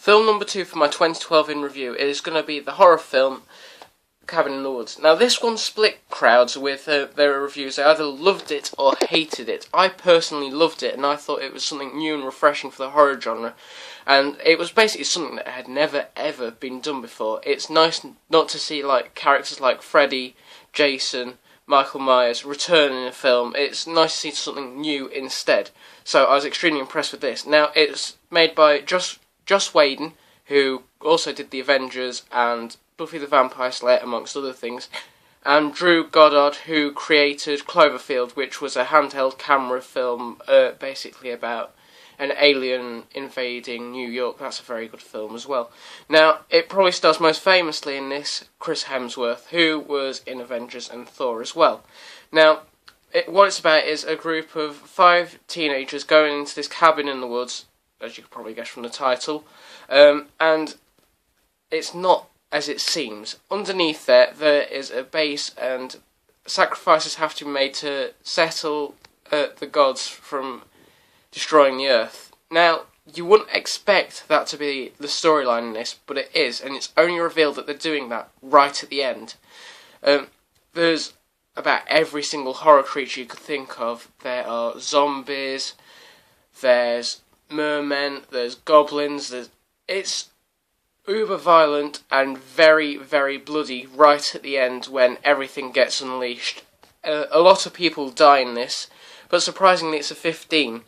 Film number 2 for my 2012 in review is going to be the horror film Cabin in the Woods. Now this one split crowds with their reviews. They either loved it or hated it. I personally loved it, and I thought it was something new and refreshing for the horror genre. And it was basically something that had never ever been done before. It's nice not to see characters like Freddy, Jason, Michael Myers return in a film. It's nice to see something new instead. So I was extremely impressed with this. Now it's made by Joss Whedon, who also did The Avengers and Buffy the Vampire Slayer, amongst other things, and Drew Goddard, who created Cloverfield, which was a handheld camera film basically about an alien invading New York. That's a very good film as well. Now, it probably stars most famously in this Chris Hemsworth, who was in Avengers and Thor as well. Now, what it's about is a group of 5 teenagers going into this cabin in the woods, as you could probably guess from the title, and it's not as it seems. Underneath there is a base, and sacrifices have to be made to settle the gods from destroying the Earth. Now, you wouldn't expect that to be the storyline in this, but it is, and it's only revealed that they're doing that right at the end. There's about every single horror creature you could think of. There are zombies, there's mermen, there's goblins, it's uber violent and very, very bloody right at the end when everything gets unleashed. A lot of people die in this, but surprisingly it's a 15.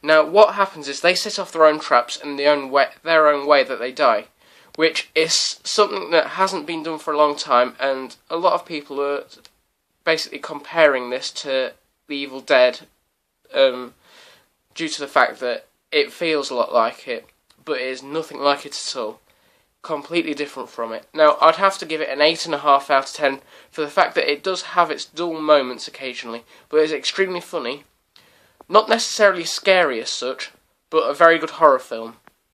Now what happens is they set off their own traps in their own way that they die, which is something that hasn't been done for a long time, and a lot of people are basically comparing this to The Evil Dead due to the fact that it feels a lot like it, but it is nothing like it at all. Completely different from it. Now, I'd have to give it an 8.5 out of 10 for the fact that it does have its dull moments occasionally, but it's extremely funny. Not necessarily scary as such, but a very good horror film.